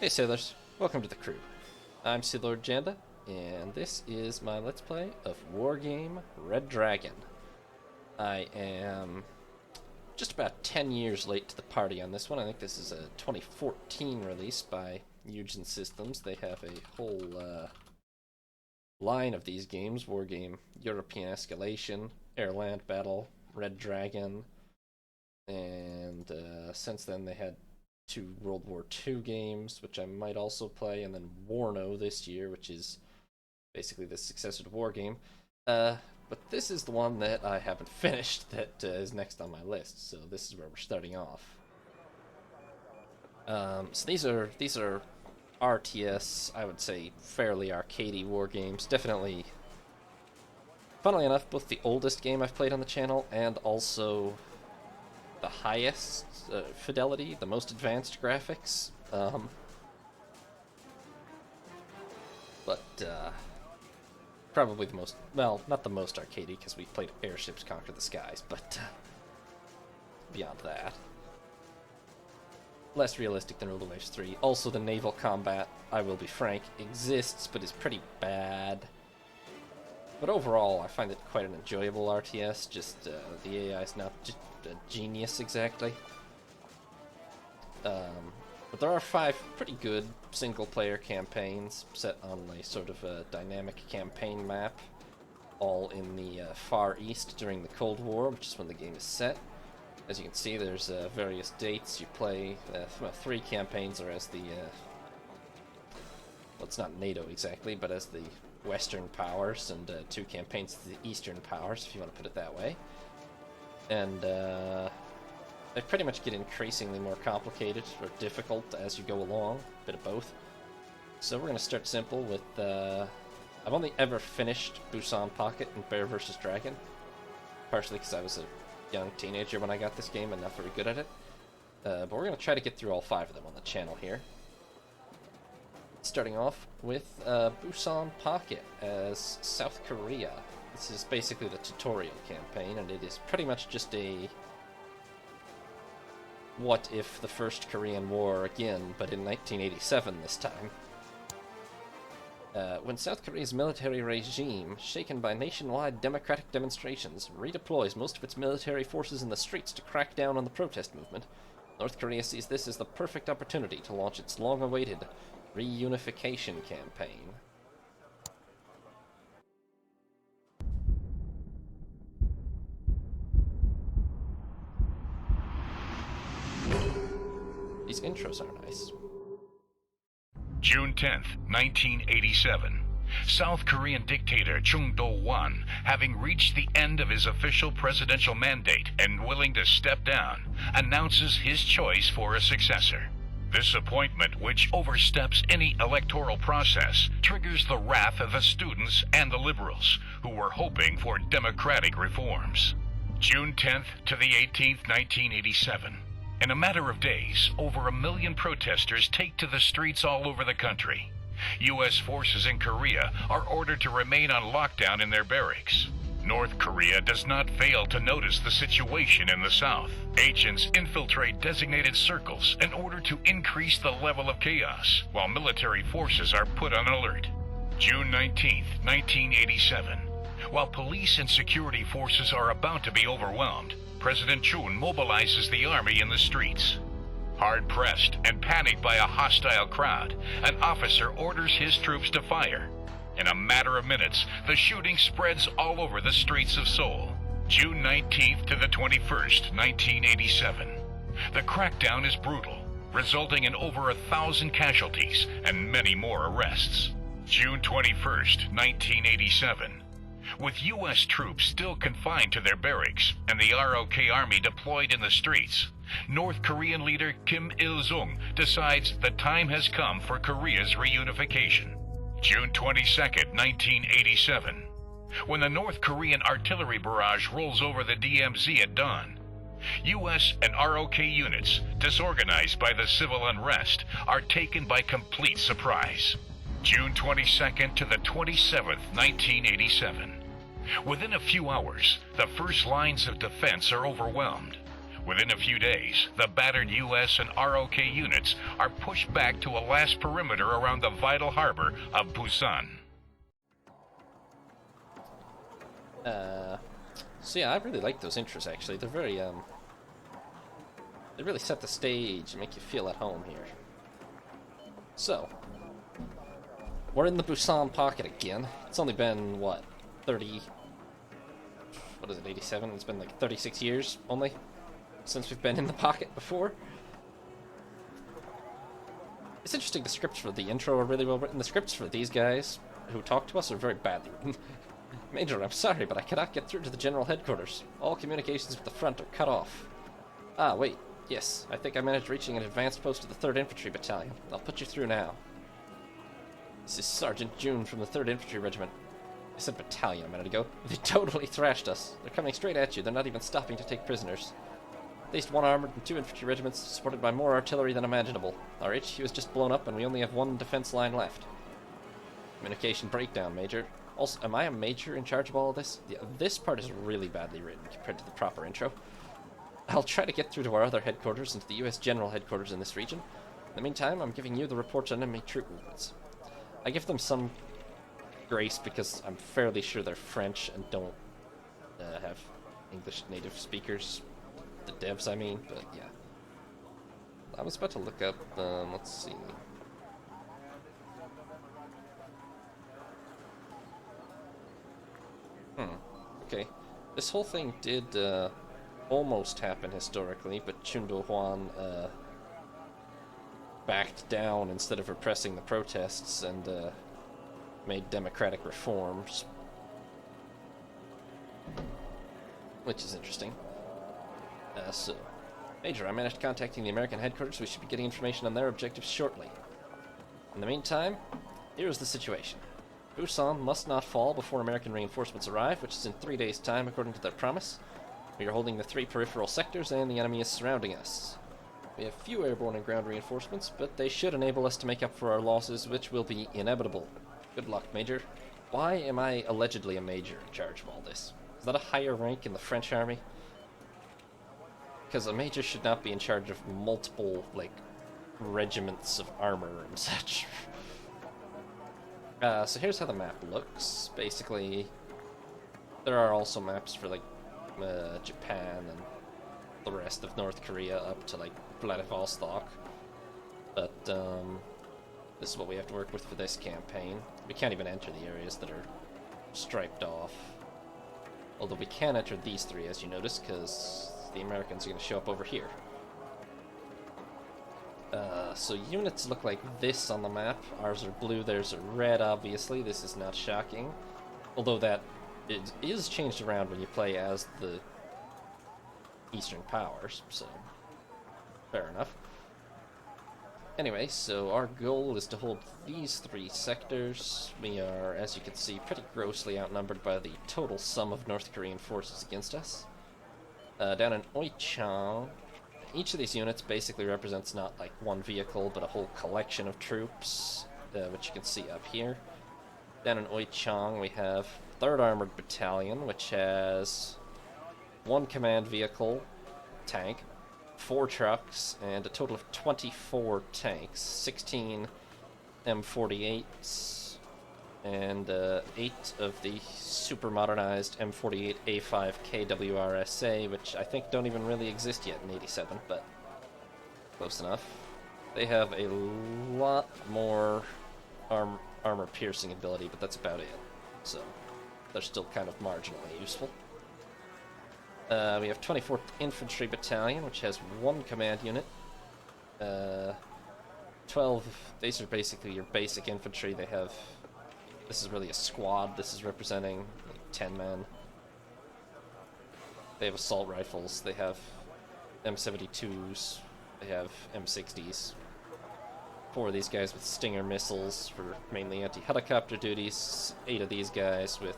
Hey sailors, welcome to the crew. I'm Sea Lord Janda, and this is my Let's Play of Wargame Red Dragon. I am just about 10 years late to the party on this one. I think this is a 2014 release by Eugen Systems. They have a whole line of these games: Wargame European Escalation, Airland Battle, Red Dragon, and since then they had two World War II games, which I might also play, and then Warno this year, which is basically the successor to Wargame. But this is the one that I haven't finished that is next on my list, so this is where we're starting off. So these are RTS, I would say fairly arcadey war games. Definitely, funnily enough, both the oldest game I've played on the channel and also the highest fidelity, the most advanced graphics. But probably the most, well, not the most arcadey, because we played Airships Conquer the Skies, but beyond that. Less realistic than Rule of Waves 3. Also, the naval combat, I will be frank, exists, but is pretty bad. But overall, I find it quite an enjoyable RTS, just the AI is not just a genius exactly. But there are 5 pretty good single-player campaigns set on a sort of a dynamic campaign map, all in the Far East during the Cold War, which is when the game is set. As you can see, there's various dates you play. Well, 3 campaigns are as the well, it's not NATO exactly, but as the Western powers, and 2 campaigns as the Eastern powers, if you want to put it that way. And they pretty much get increasingly more complicated or difficult as you go along, a bit of both. So we're going to start simple with, I've only ever finished Busan Pocket and Bear vs. Dragon, partially because I was a young teenager when I got this game and not very good at it. But we're going to try to get through all 5 of them on the channel here. Starting off with Busan Pocket as South Korea. This is basically the tutorial campaign, and it is pretty much just a what if the First Korean War again, but in 1987 this time. When South Korea's military regime, shaken by nationwide democratic demonstrations, redeploys most of its military forces in the streets to crack down on the protest movement, North Korea sees this as the perfect opportunity to launch its long-awaited reunification campaign. These intros are nice. June 10th, 1987. South Korean dictator Chung Do-won, having reached the end of his official presidential mandate and willing to step down, announces his choice for a successor. This appointment, which oversteps any electoral process, triggers the wrath of the students and the liberals, who were hoping for democratic reforms. June 10th to the 18th, 1987. In a matter of days, over 1 million protesters take to the streets all over the country. U.S. forces in Korea are ordered to remain on lockdown in their barracks. North Korea does not fail to notice the situation in the south. Agents infiltrate designated circles in order to increase the level of chaos, while military forces are put on alert. June 19th, 1987. While police and security forces are about to be overwhelmed, President Chun mobilizes the army in the streets. Hard-pressed and panicked by a hostile crowd, an officer orders his troops to fire. In a matter of minutes, the shooting spreads all over the streets of Seoul. June 19th to the 21st, 1987. The crackdown is brutal, resulting in over 1,000 casualties and many more arrests. June 21st, 1987. With U.S. troops still confined to their barracks and the ROK army deployed in the streets, North Korean leader Kim Il-sung decides the time has come for Korea's reunification. June 22nd, 1987. When the North Korean artillery barrage rolls over the DMZ at dawn, U.S. and ROK units, disorganized by the civil unrest, are taken by complete surprise. June 22nd to the 27th, 1987. Within a few hours, the first lines of defense are overwhelmed. Within a few days, the battered U.S. and ROK units are pushed back to a last perimeter around the vital harbor of Busan. So yeah, I really like those intros actually. They're very, they really set the stage and make you feel at home here. So, we're in the Busan pocket again. It's only been, what, 87? It's been like 36 years only since we've been in the pocket before. It's interesting, the scripts for the intro are really well written. The scripts for these guys who talk to us are very badly written. Major, I'm sorry, but I cannot get through to the general headquarters. All communications with the front are cut off. Ah, wait. Yes, I think I managed reaching an advanced post of the 3rd Infantry Battalion. I'll put you through now. This is Sergeant June from the 3rd Infantry Regiment. I said battalion a minute ago. They totally thrashed us. They're coming straight at you. They're not even stopping to take prisoners. At least 1 armored and 2 infantry regiments, supported by more artillery than imaginable. Our HQ is just blown up and we only have 1 defense line left. Communication breakdown, Major. Also, am I a major in charge of all of this? Yeah, this part is really badly written compared to the proper intro. I'll try to get through to our other headquarters and to the U.S. General Headquarters in this region. In the meantime, I'm giving you the reports on enemy troop movements. I give them some grace because I'm fairly sure they're French and don't have English native speakers. The devs, I mean, but yeah. I was about to look up, let's see. Okay. This whole thing did almost happen historically, but Chun Do-hwan backed down instead of repressing the protests and made democratic reforms. Which is interesting. So, Major, I managed contacting the American headquarters. We should be getting information on their objectives shortly. In the meantime, here's the situation. Busan must not fall before American reinforcements arrive, which is in 3 days' time according to their promise. We are holding the 3 peripheral sectors and the enemy is surrounding us. We have few airborne and ground reinforcements, but they should enable us to make up for our losses, which will be inevitable. Good luck, Major. Why am I allegedly a major in charge of all this? Is that a higher rank in the French army? Because a major should not be in charge of multiple, like, regiments of armor and such. So here's how the map looks. Basically, there are also maps for, like, Japan and the rest of North Korea up to, like, Vladivostok. But, this is what we have to work with for this campaign. We can't even enter the areas that are striped off. Although we can enter these 3, as you notice, because the Americans are going to show up over here. So units look like this on the map. Ours are blue, theirs are red, obviously. This is not shocking. Although that is changed around when you play as the Eastern powers, so fair enough. Anyway, so our goal is to hold these 3 sectors. We are, as you can see, pretty grossly outnumbered by the total sum of North Korean forces against us. Down in Oichang, each of these units basically represents not like one vehicle, but a whole collection of troops, which you can see up here. Down in Oichang, we have 3rd Armored Battalion, which has 1 command vehicle, tank, 4 trucks, and a total of 24 tanks, 16 M48s, and 8 of the super modernized M48 A5 KWRSA, which I think don't even really exist yet in 87, but close enough. They have a lot more armor piercing ability, but that's about it, so they're still kind of marginally useful. We have 24th Infantry Battalion, which has 1 command unit. 12, these are basically your basic infantry. They have, this is really a squad. This is representing like 10 men. They have assault rifles. They have M72s. They have M60s. 4 of these guys with Stinger missiles for mainly anti-helicopter duties. 8 of these guys with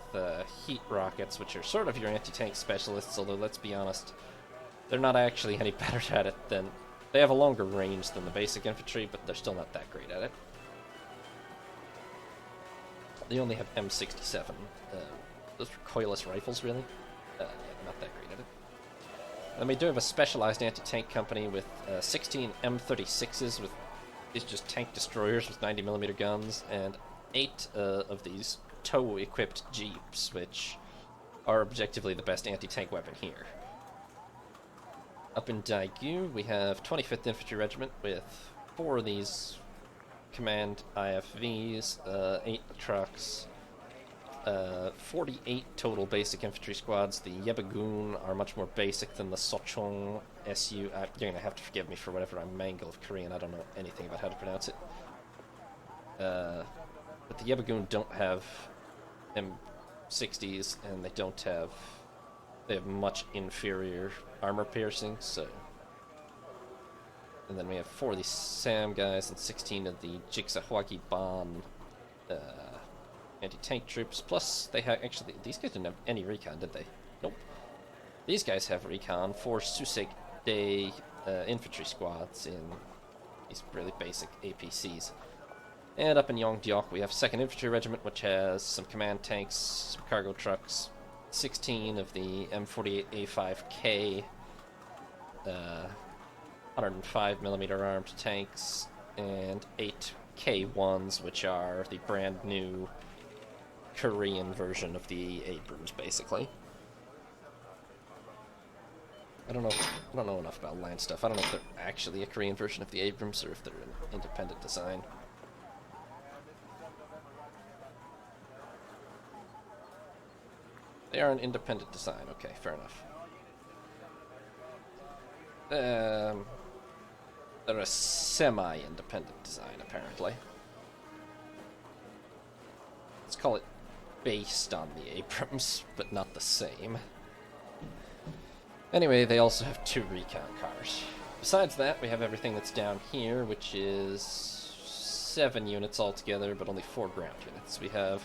heat rockets, which are sort of your anti-tank specialists, although let's be honest, they're not actually any better at it than... They have a longer range than the basic infantry, but they're still not that great at it. They only have M67. Those recoilless rifles, really? Yeah, not that great at it. Then we do have a specialized anti-tank company with 16 M36s with these just tank destroyers with 90mm guns, and 8 of these tow-equipped jeeps, which are objectively the best anti-tank weapon here. Up in Daegu, we have 25th Infantry Regiment with 4 of these command IFVs, 8 trucks, 48 total basic infantry squads. The Yebagun are much more basic than the Sochong SU. You're going to have to forgive me for whatever I mangle of Korean. I don't know anything about how to pronounce it. But the Yebagun don't have M60s, and they don't have... They have much inferior armor piercing, so... And then we have 4 of these SAM guys and 16 of the Jigsaw-Hwagi Ban anti-tank troops, plus they have... Actually, these guys didn't have any recon, did they? Nope. These guys have recon, 4 Susek Day infantry squads in these really basic APCs. And up in Yongdyok, we have 2nd Infantry Regiment, which has some command tanks, some cargo trucks, 16 of the M48A5K, 105mm armed tanks, and 8 K1s, which are the brand new Korean version of the Abrams, basically. I don't know enough about land stuff. I don't know if they're actually a Korean version of the Abrams or if they're an independent design. They are an independent design. Okay, fair enough. They're a semi-independent design, apparently. Let's call it based on the Abrams, but not the same. Anyway, they also have 2 recon cars. Besides that, we have everything that's down here, which is 7 units altogether, but only 4 ground units. We have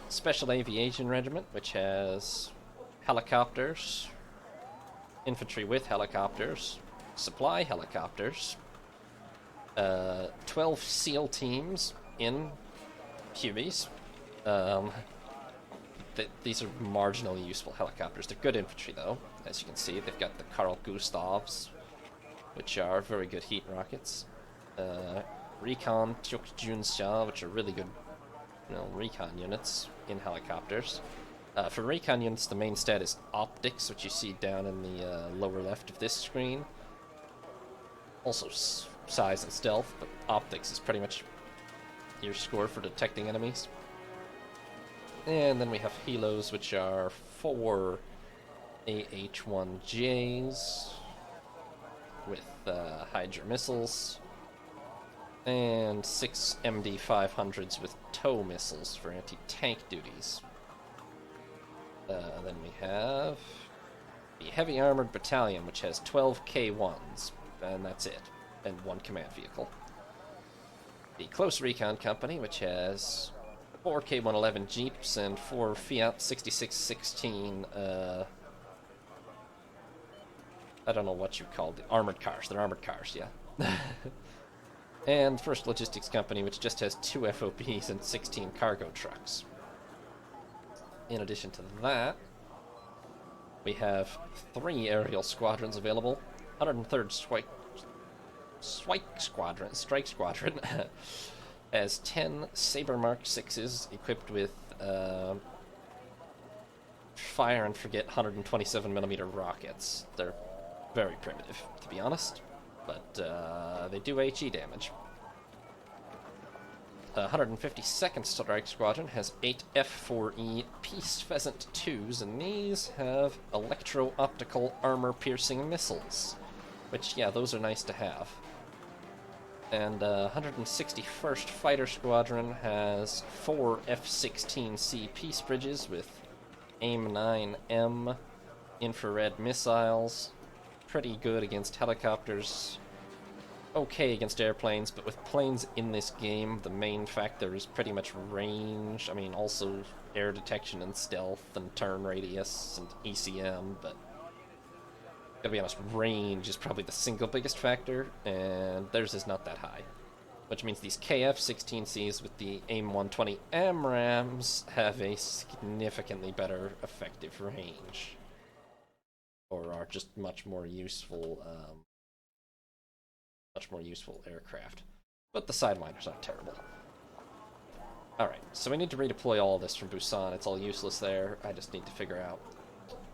Special Aviation Regiment, which has helicopters, infantry with helicopters, supply helicopters, 12 SEAL teams in Hueys. These are marginally useful helicopters. They're good infantry, though. As you can see, they've got the Carl Gustavs, which are very good heat rockets. Recon Tjukjunsha, which are really good, recon units in helicopters. For recon units, the main stat is optics, which you see down in the lower left of this screen. Also size and stealth, but optics is pretty much your score for detecting enemies. And then we have helos, which are 4 AH-1Js with Hydra missiles, and 6 MD-500s with tow missiles for anti-tank duties. Then we have the Heavy Armored Battalion, which has 12 K1s, and that's it, and 1 command vehicle. The Close Recon Company, which has 4 K111 Jeeps and 4 Fiat 6616, I don't know what you call the armored cars. They're armored cars, yeah. And First Logistics Company, which just has 2 FOBs and 16 cargo trucks. In addition to that, we have 3 aerial squadrons available. 103rd Strike Squadron has 10 Sabre Mark 6s equipped with fire and forget 127mm rockets. They're very primitive, to be honest, but they do HE damage. 152nd Strike Squadron has 8 F4E Peace Pheasant 2s, and these have electro-optical armor-piercing missiles, which, yeah, those are nice to have. And 161st Fighter Squadron has 4 F-16C Peace Bridges with AIM-9M infrared missiles. Pretty good against helicopters. Okay against airplanes, but with planes in this game, the main factor is pretty much range. I mean, also air detection and stealth and turn radius and ECM, but gotta be honest, range is probably the single biggest factor, and theirs is not that high. Which means these KF-16Cs with the AIM-120 AMRAAMs have a significantly better effective range. Or are just much more useful aircraft. But the Sidewinders aren't terrible. Alright, so we need to redeploy all this from Busan. It's all useless there. I just need to figure out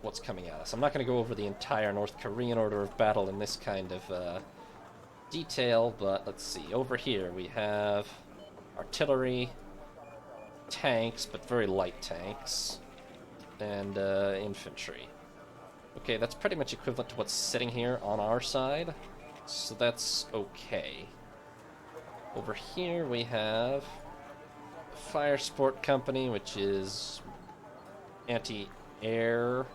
what's coming at us. I'm not going to go over the entire North Korean order of battle in this kind of detail, but let's see. Over here we have artillery, tanks, but very light tanks, and infantry. Okay, that's pretty much equivalent to what's sitting here on our side, so that's okay. Over here we have a Fire Sport Company, which is anti-air,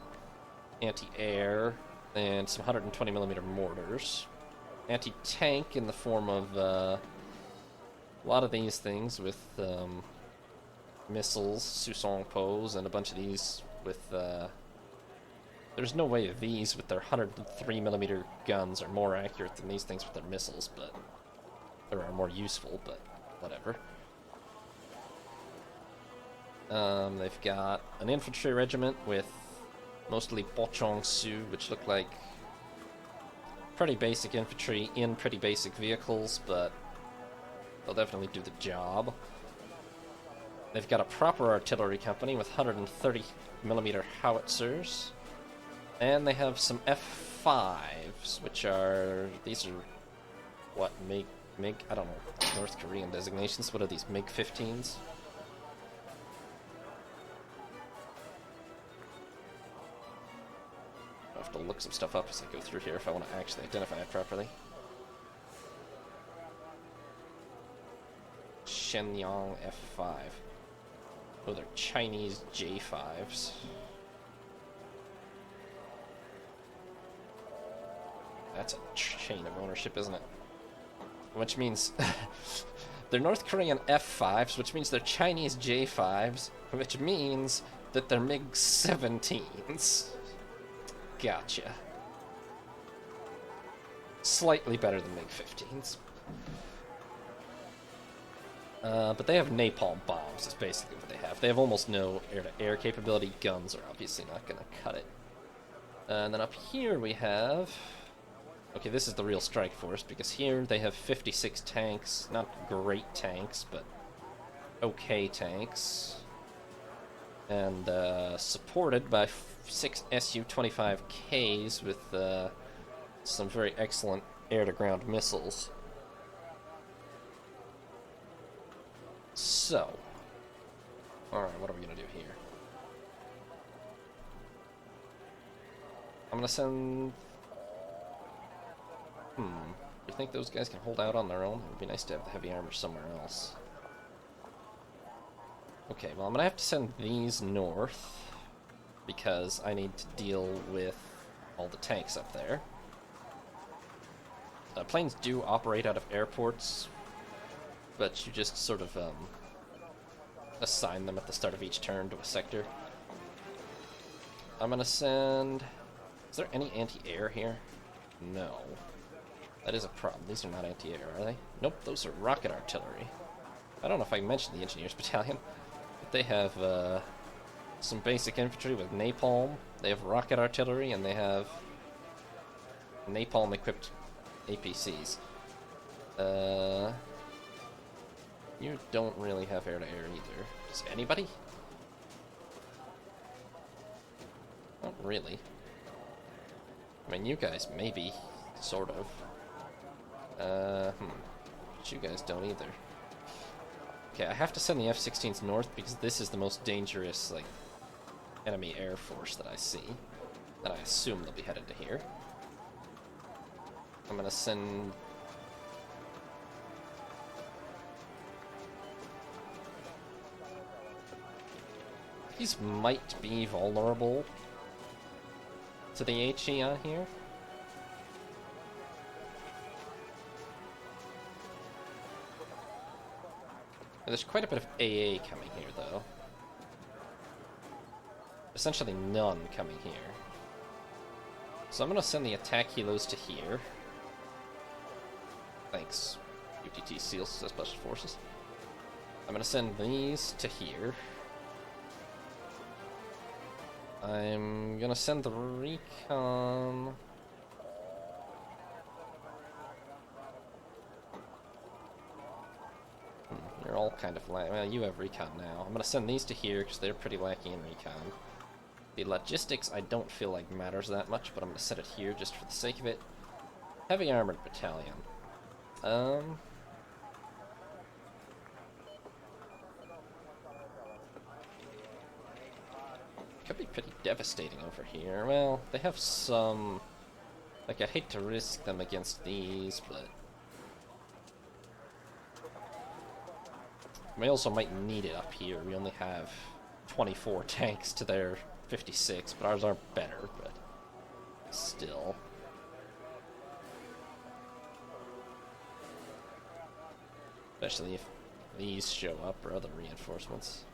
and some 120mm mortars. Anti-tank in the form of a lot of these things with missiles, Susongpos, and a bunch of these with there's no way these with their 103mm guns are more accurate than these things with their missiles, but or are more useful, but whatever. They've got an infantry regiment with mostly Bochong-su, which look like pretty basic infantry in pretty basic vehicles, but they'll definitely do the job. They've got a proper artillery company with 130mm howitzers, and they have some F5s, which are, these are, what, MiG, I don't know, North Korean designations. What are these, MiG-15s? I'll have to look some stuff up as I go through here if I want to actually identify it properly. Shenyang F5. Oh, they're Chinese J5s. That's a chain of ownership, isn't it? Which means they're North Korean F5s, which means they're Chinese J5s, which means that they're MiG-17s. Gotcha. Slightly better than MiG-15s. But they have napalm bombs, is basically what they have. They have almost no air-to-air capability. Guns are obviously not going to cut it. And then up here we have... Okay, this is the real strike force, because here they have 56 tanks. Not great tanks, but okay tanks. And supported by 6 Su-25Ks with some very excellent air-to-ground missiles. So, alright, what are we going to do here? I'm going to send... You think those guys can hold out on their own? It would be nice to have the heavy armor somewhere else. Okay, well, I'm going to have to send these north, because I need to deal with all the tanks up there. Planes do operate out of airports, but you just sort of assign them at the start of each turn to a sector. I'm going to send... Is there any anti-air here? No. That is a problem. These are not anti-air, are they? Nope, those are rocket artillery. I don't know if I mentioned the Engineers Battalion, but they have some basic infantry with napalm. They have rocket artillery, and they have napalm-equipped APCs. You don't really have air-to-air either. Does anybody? Not really. I mean, you guys maybe, sort of. But you guys don't either. Okay, I have to send the F-16s north because this is the most dangerous, like, enemy air force that I see. And I assume they'll be headed to here. I'm gonna send... These might be vulnerable to the HE on here. There's quite a bit of AA coming here, though. Essentially none coming here. So I'm going to send the attack helos to here. Thanks, UTT SEALs Special Forces. I'm going to send these to here. I'm gonna send the recon. You're all kind of well, you have recon now. I'm gonna send these to here because they're pretty lacking in recon. The logistics I don't feel like matters that much, but I'm gonna set it here just for the sake of it. Heavy armored battalion. Could be pretty devastating over here. Well, they have some... Like, I hate to risk them against these, but... We also might need it up here. We only have 24 tanks to their 56, but ours aren't better, but... Still... Especially if these show up or other reinforcements.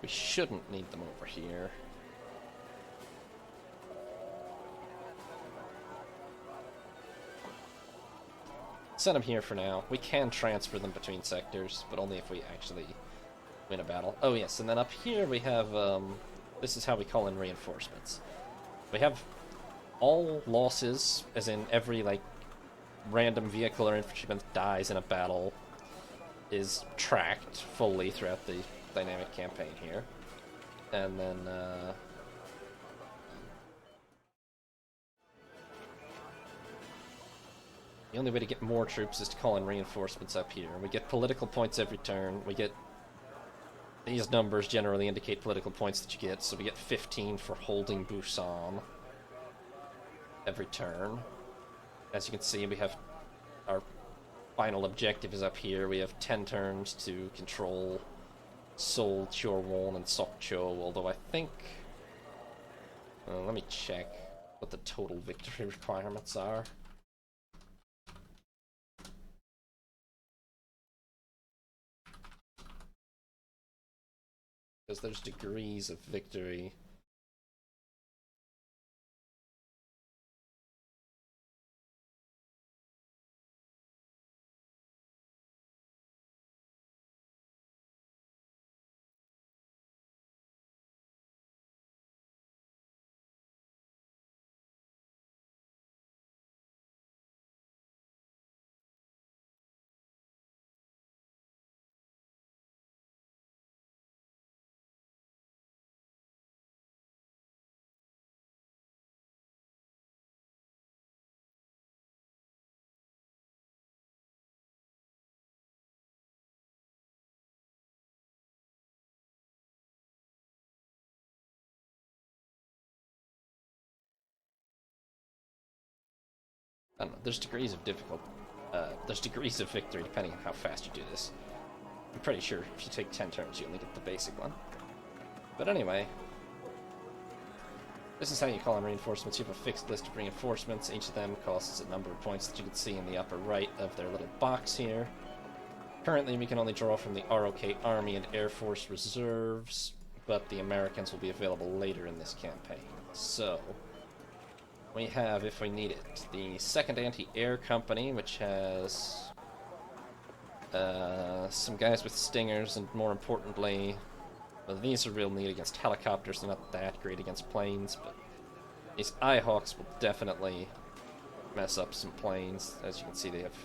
We shouldn't need them over here. Send them here for now. We can transfer them between sectors, but only if we actually win a battle. Oh yes, and then up here we have, this is how we call in reinforcements. We have all losses, as in every, like, random vehicle or infantryman that dies in a battle is tracked fully throughout the dynamic campaign here. And then, the only way to get more troops is to call in reinforcements up here. We get political points every turn. We get... These numbers generally indicate political points that you get, so we get 15 for holding Busan every turn. As you can see, we have our final objective is up here. We have 10 turns to control Seoul, Chorwon, and Sokcho, although I think... let me check what the total victory requirements are. Because there's degrees of victory. I don't know, there's degrees of there's degrees of victory depending on how fast you do this. I'm pretty sure if you take 10 turns, you only get the basic one. But anyway, this is how you call in reinforcements. You have a fixed list of reinforcements. Each of them costs a number of points that you can see in the upper right of their little box here. Currently, we can only draw from the ROK Army and Air Force Reserves, but the Americans will be available later in this campaign. So... we have, if we need it, the 2nd Anti-Air Company, which has some guys with stingers, and more importantly, well, these are real neat against helicopters. They're not that great against planes, but these Eyehawks will definitely mess up some planes. As you can see, they have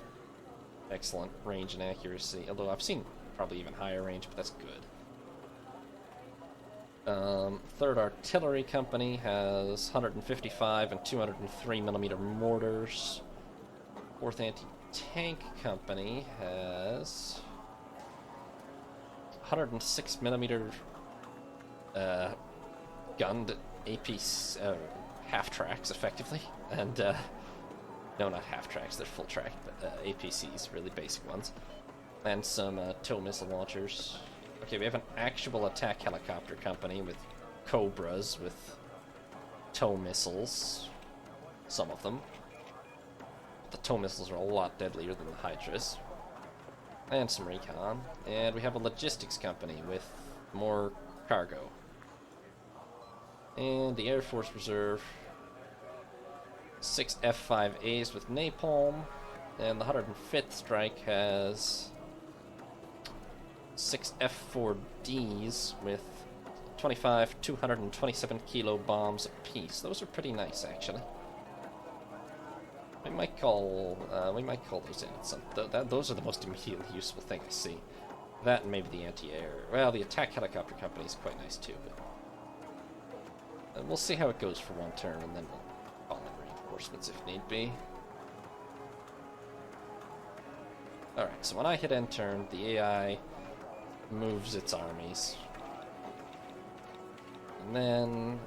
excellent range and accuracy, although I've seen probably even higher range, but that's good. 3rd Artillery Company has 155 and 203mm mortars. 4th Anti-Tank Company has 106mm gunned AP half-tracks, effectively. And, no, not half-tracks, they're full-track, but APCs, really basic ones. And some tow missile launchers. Okay, we have an actual attack helicopter company with Cobras, with tow missiles. Some of them. The tow missiles are a lot deadlier than the Hydras. And some recon. And we have a logistics company with more cargo. And the Air Force Reserve. 6 F-5As with napalm. And the 105th Strike has 6 F-4Ds with 25 227 kilo bombs apiece. Those are pretty nice, actually. We might call those in at some. Those are the most immediately useful thing I see. That and maybe the anti-air. Well, the attack helicopter company is quite nice too, but we'll see how it goes for one turn, and then we'll call in reinforcements if need be. All right. So when I hit end turn, the AI moves its armies. And then,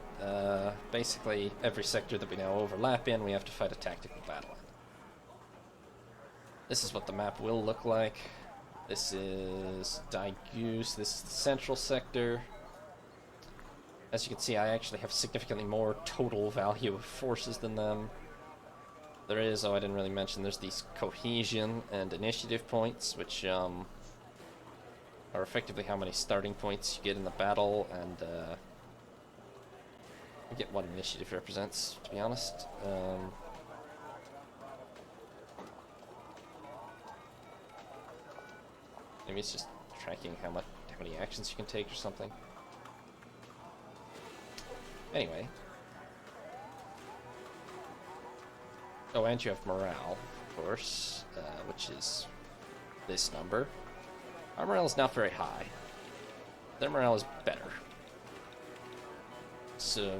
basically, every sector that we now overlap in, we have to fight a tactical battle in. This is what the map will look like. This is Daigu's. This is the central sector. As you can see, I actually have significantly more total value of forces than them. There is, I didn't really mention, there's these cohesion and initiative points, which, are effectively how many starting points you get in the battle, and, I get what initiative represents, to be honest. Maybe it's just tracking how many actions you can take or something. Anyway. Oh, and you have morale, of course, which is this number. Our morale is not very high. Their morale is better. So,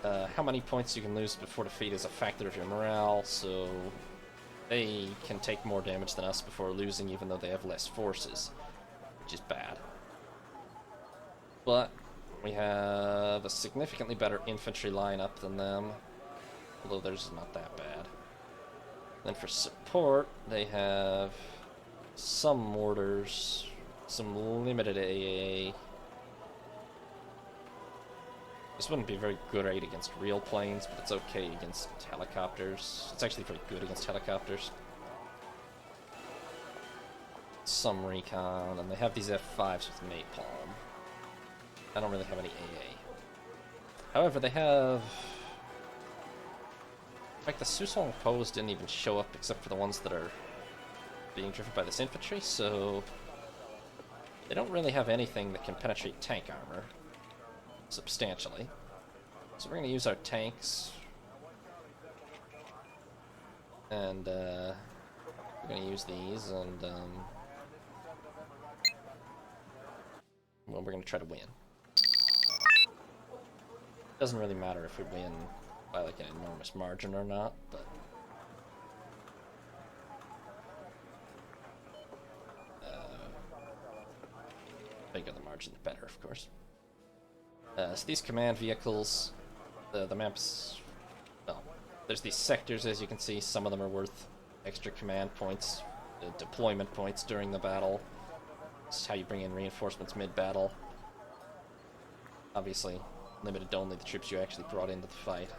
how many points you can lose before defeat is a factor of your morale, so they can take more damage than us before losing, even though they have less forces, which is bad. But we have a significantly better infantry lineup than them, although theirs is not that bad. Then for support, they have some mortars, some limited AA. This wouldn't be a very good aid against real planes, but it's okay against helicopters. It's actually pretty good against helicopters. Some recon, and they have these F5s with napalm. I don't really have any AA. However, they have... In fact, the Susong Poes didn't even show up except for the ones that are being driven by this infantry, so... They don't really have anything that can penetrate tank armor substantially. So we're going to use our tanks. And, we're going to use these, and, well, we're going to try to win. Doesn't really matter if we win by, like, an enormous margin or not, but... bigger the margin, the better, of course. So these command vehicles, the maps, well, there's these sectors, as you can see. Some of them are worth extra command points, deployment points during the battle. This is how you bring in reinforcements mid-battle. Obviously, limited to only the troops you actually brought into the fight.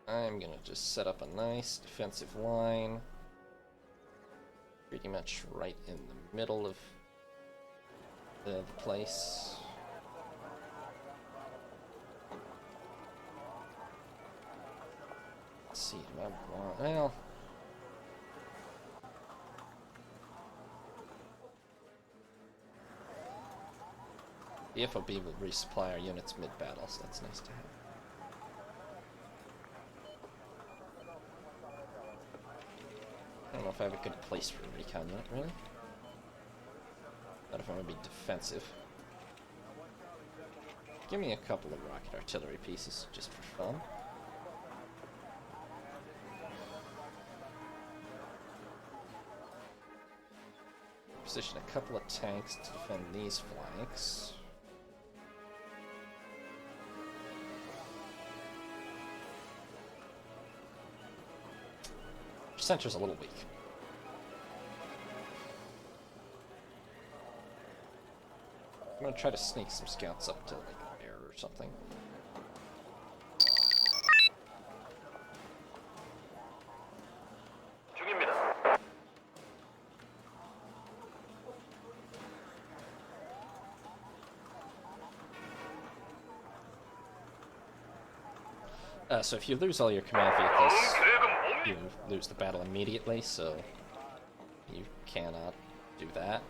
I'm gonna just set up a nice defensive line. Pretty much right in the middle of the place. Let's see, do I want... Well... The FOB will resupply our units mid-battle, so that's nice to have. I don't know if I have a good place for a recon unit, really. Not if I'm going to be defensive. Give me a couple of rocket artillery pieces, just for fun. Position a couple of tanks to defend these flanks. Center's a little weak. I'm gonna try to sneak some scouts up to like air or something. So if you lose all your command vehicles, you lose the battle immediately, so You cannot do that.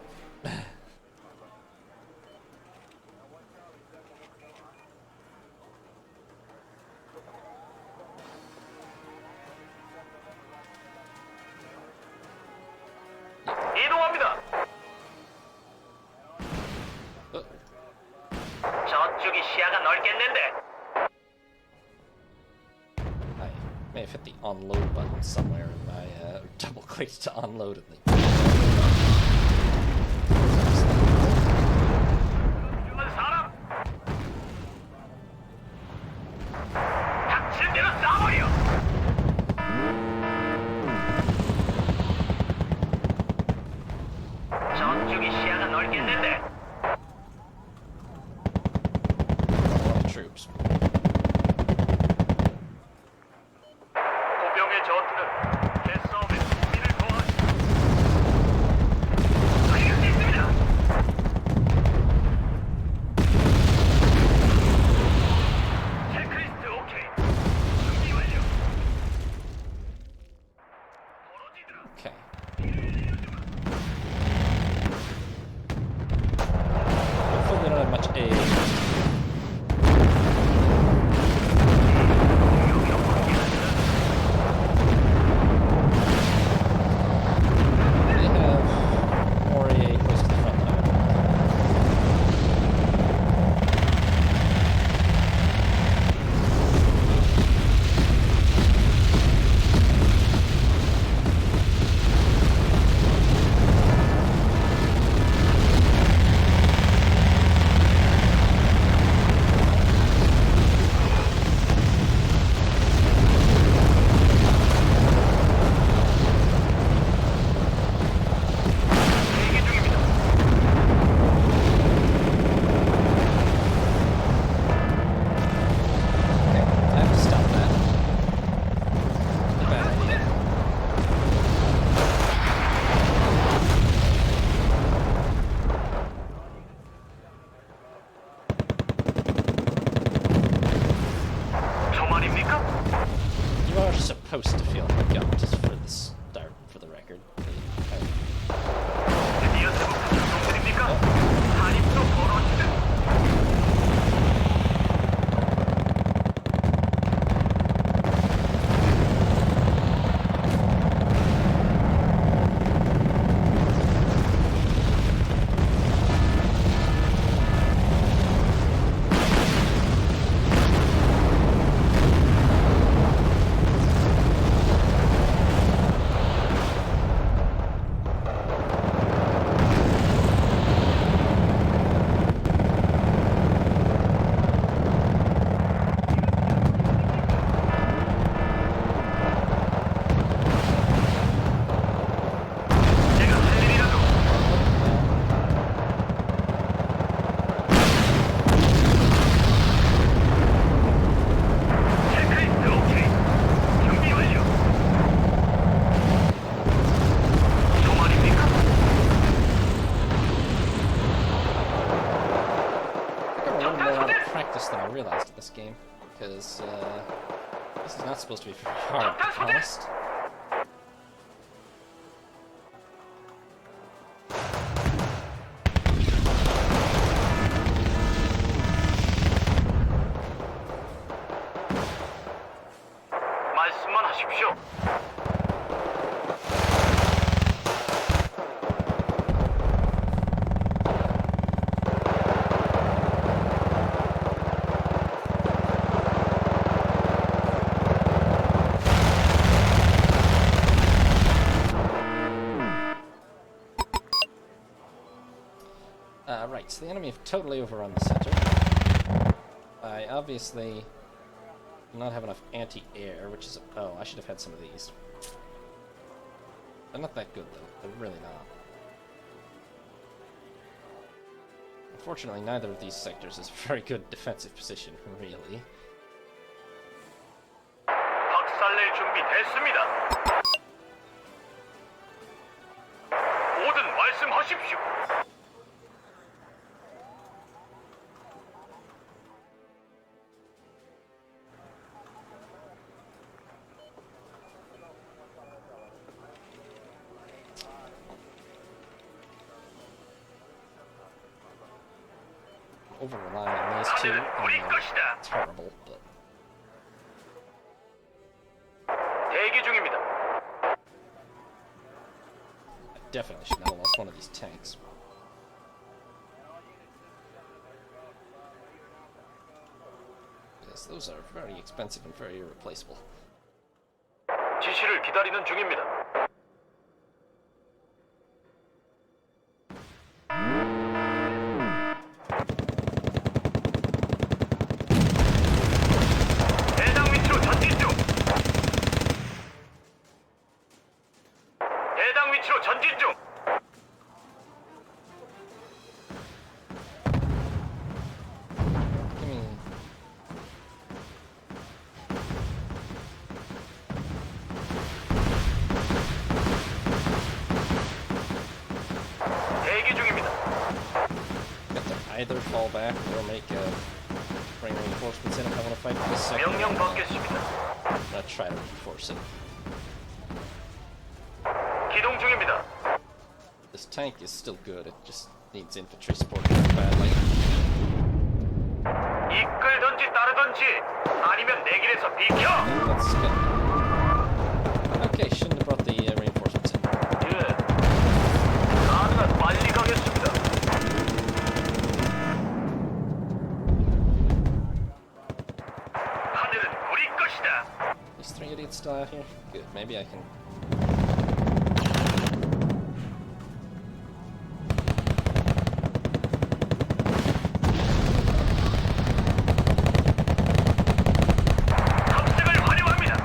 이동합니다. 저쪽이 시야가 넓겠는데. I may have hit the unload button somewhere in my double clicked to unload it. 사람. 닥칠 대로 쏴버려. 저쪽이 시야가 넓겠는데. A lot of troops. 보병의 전투는 개싸움에 승리를 더하지. 알겠 수 있습니다. 체크리스트 오케이. 준비 완료. 벌어지더라. Okay. Hopefully they don't have much aid. They have more AA close to the front than I would. 대기 중입니다. Okay, I have to stop that. Bad idea. 저 말입니까? You are supposed to feel the gun just for the start, for the record. 드디어 대북 작동들입니까? 한입도 벌어지는. 제가 할 일이라도. 체크리스트 오케이. 준비 완료. 저 말입니까? I got a little more out of practice than I realized in this game, because this is not supposed to be very hard, to be honest. 말씀만 하십시오. Right, so the enemy have totally overrun the center. I obviously do not have enough anti-air, which is... Oh, I should have had some of these. They're not that good, though. They're really not. Unfortunately, neither of these sectors is a very good defensive position, really. 박살낼 준비 됐습니다. 뭐든 말씀하십시오. over relying on these two. It's horrible, but 대기 중입니다. I definitely should not have lost one of these tanks. Because those are very expensive and very irreplaceable. 지시를 기다리는 중입니다. 해당 위치로 전진 중. 해당 위치로 전진 중. Give me. 대기 중입니다. Got to either fall back or bring reinforcements in if I want to fight for this second. 명령 받겠습니다. I'm gonna try to reinforce it. 기동 중입니다. This tank is still good. It just needs infantry support very badly. 이끌던지 따르던지 아니면 내 길에서 비켜. That's good. Okay, shouldn't have brought the reinforcements in. 예. 가능한 빨리 가겠습니다. 하늘은 우리 것이다. These three idiots still out here? Good, maybe I can. 탑승을 환영합니다.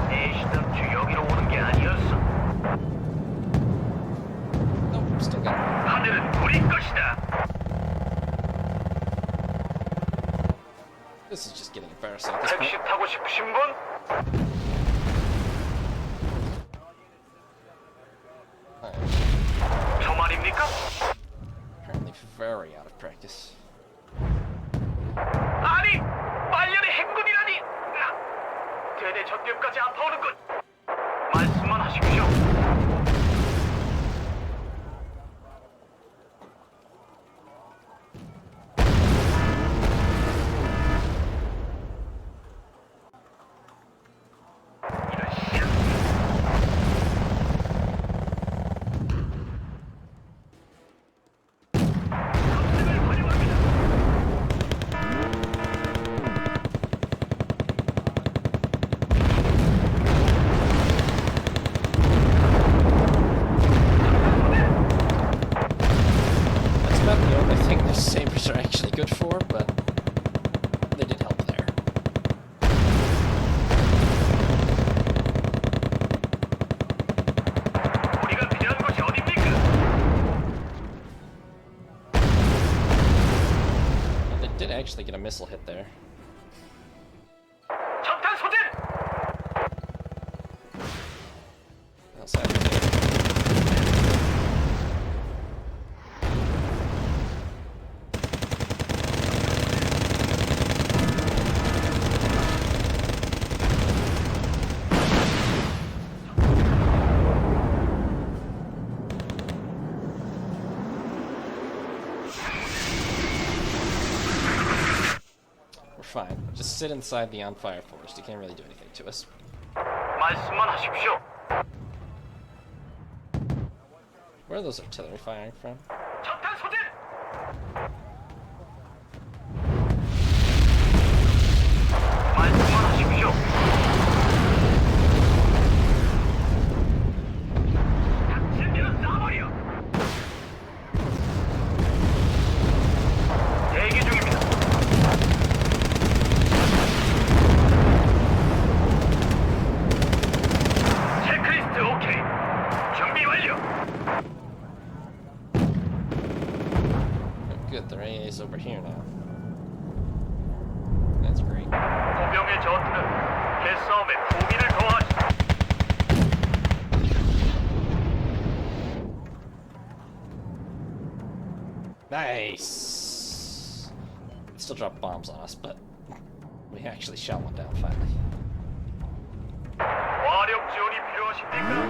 내 시답주 여기로 오는 게 아니었어. Nope, still got it. 하늘은 우리 것이다. This is just getting embarrassing at this 택시 point. 타고 싶으신 분? I'm 저 말입니까? apparently very out of practice. 아니, 말년의 행군이라니! 대대 전경까지 아파오는군. 말씀만 하십시오. 이런 씨. 탑승을 환영합니다. That's about the only thing the sabers are actually good for, but they did help there. 우리가 필요한 곳이 어딥니까? And they did actually get a missile hit there. 전탄 소진! What else happened there? We're fine. Just sit inside the on-fire forest. You can't really do anything to us. 말씀만 하십시오. Where are those artillery firing from? 전탄 소진! 말씀만 하십시오. 닥칠기는 쏴버려. 대기 중입니다. 체크리스트 오케이. 준비 완료. Oh, good, their AA is over here now. That's great. 보병의 전투는 개싸움에 후미를 더하지. Nice! It still dropped bombs on us, but we actually shot one down finally. 화력 지원이 필요하십니까?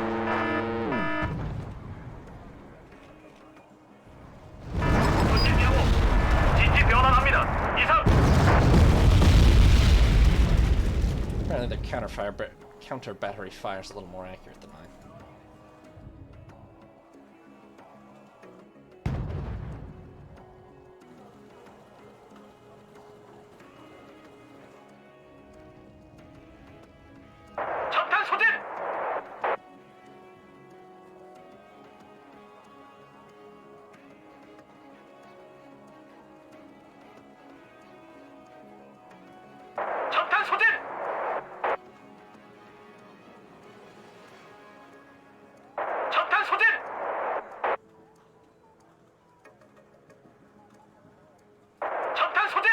their counter battery fire is a little more accurate than mine. 적탄 소진! 적탄 소진! 적탄 소진! 적탄 소진!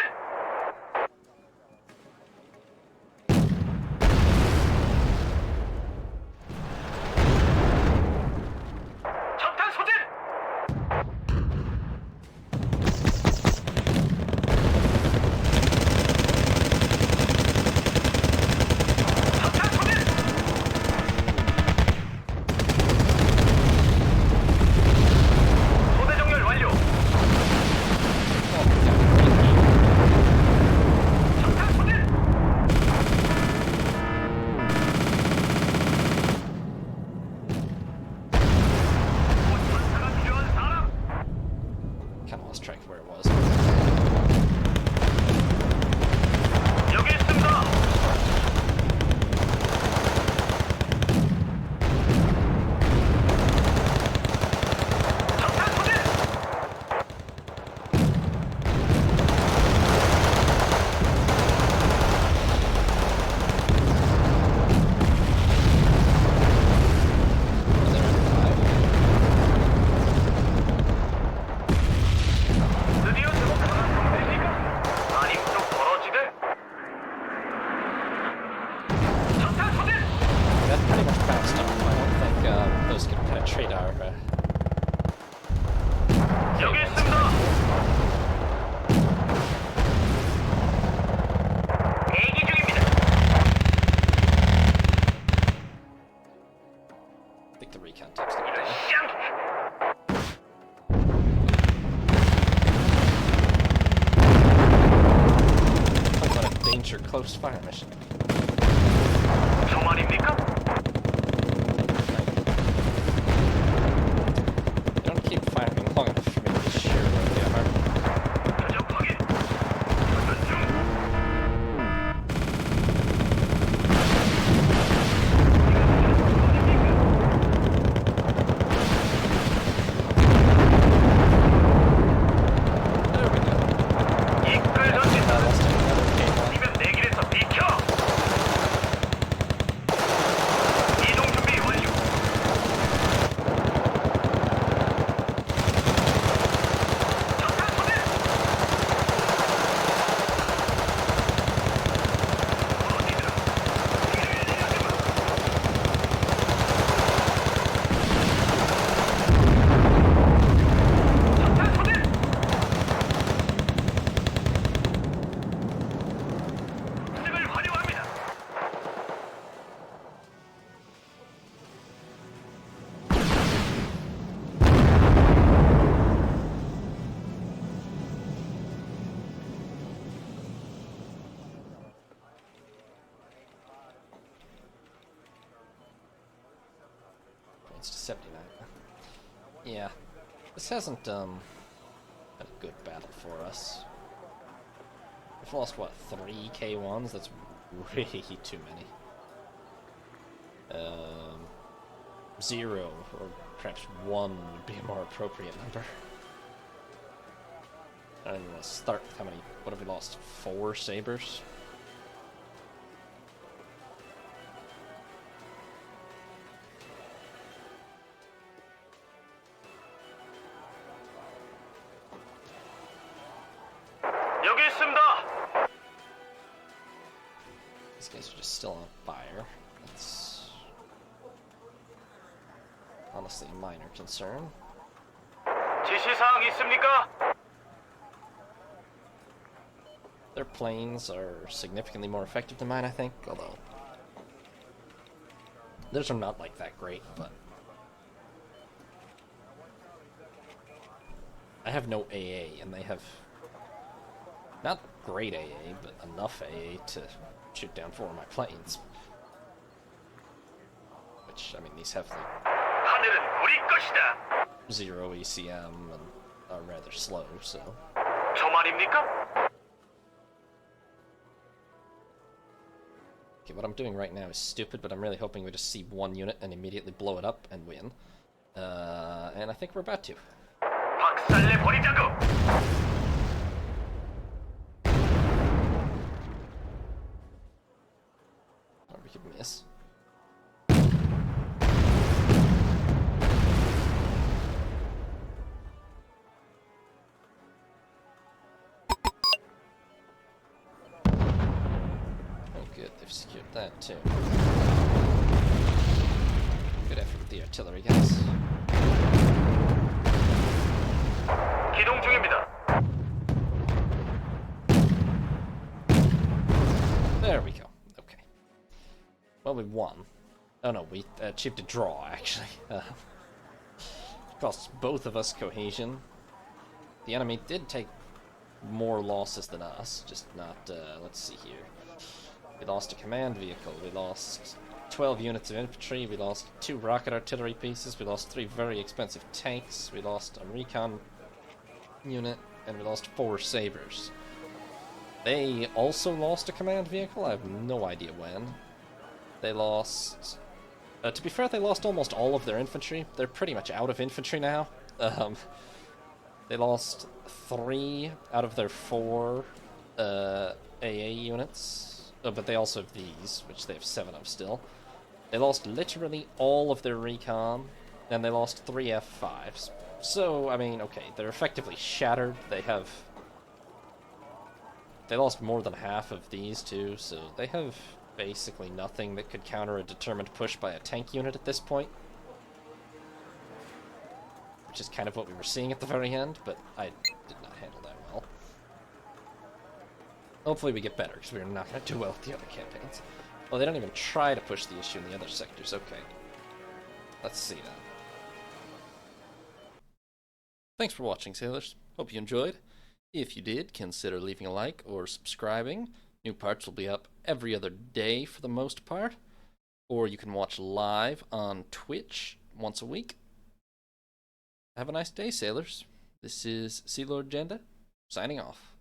적탄 소진! 적탄 소진! 소대 정렬 완료. 적탄 소진! 전사가 필요한 사람. Kind of lost track of where it was. 여기 있습니다. 적탄 소진! 드디어 제법 강한 상태입니까? 아님 좀 벌어지네. 적탄 소진! That's pretty much bounced off. I don't think those can penetrate our. 여기 있습니다. 대기 중입니다. I think the recon team's gonna die. 쌍! Talk about a danger close fire mission. 정말입니까? They don't keep firing long enough for me to be sure where they are. 표적 확인. 작전 중. There we go. 이끌 I 전진다. lost another K1. 아니면 내 길에서 비켜. 이동 준비 완료. 적탄 소진! 어디들아? 뒤를 내려지 마. 적탄 소진! 수색을 환영합니다. Points to 79. Yeah, this hasn't been a good battle for us. We've lost what, 3 K1s? That's really too many. 0 or perhaps 1 would be a more appropriate number. I don't even want to start with how many. What have we lost? 4 sabers? 여기 있습니다. These guys are just still on fire. That's honestly a minor concern. 지시사항 있습니까? Their planes are significantly more effective than mine, I think, although theirs are not like that great, but I have no AA, and they have not great AA, but enough AA to shoot down 4 of my planes. Which, I mean, these have like 하늘은 우리 것이다. 0 ECM and are rather slow, so. 저 말입니까? Okay, what I'm doing right now is stupid, but I'm really hoping we just see 1 unit and immediately blow it up and win. And I think we're about to. 박살내 버리자고. Or we could miss. Oh good, they've secured that too. Good effort with the artillery, guys. 기동 중입니다. There we go. Okay. Well, we won. Oh no, we achieved a draw, actually. Cost both of us cohesion. The enemy did take more losses than us, just not, let's see here. We lost a command vehicle, we lost 12 units of infantry, we lost 2 rocket artillery pieces, we lost 3 very expensive tanks, we lost a recon unit, and we lost 4 sabers. They also lost a command vehicle, I have no idea when. They lost... to be fair, they lost almost all of their infantry. They're pretty much out of infantry now. They lost 3 out of their 4 AA units. But they also have these, which they have 7 of still. They lost literally all of their recon, and they lost 3 F5s. So, I mean, okay, they're effectively shattered. They lost more than half of these too, so they have basically nothing that could counter a determined push by a tank unit at this point. Which is kind of what we were seeing at the very end, but I did not handle that well. Hopefully we get better, because we're not going to do well with the other campaigns. Well, they don't even try to push the issue in the other sectors. Okay. Let's see that. Thanks for watching, sailors. Hope you enjoyed. If you did, consider leaving a like or subscribing. New parts will be up every other day for the most part. Or you can watch live on Twitch once a week. Have a nice day, sailors. This is Sea Lord Janda, signing off.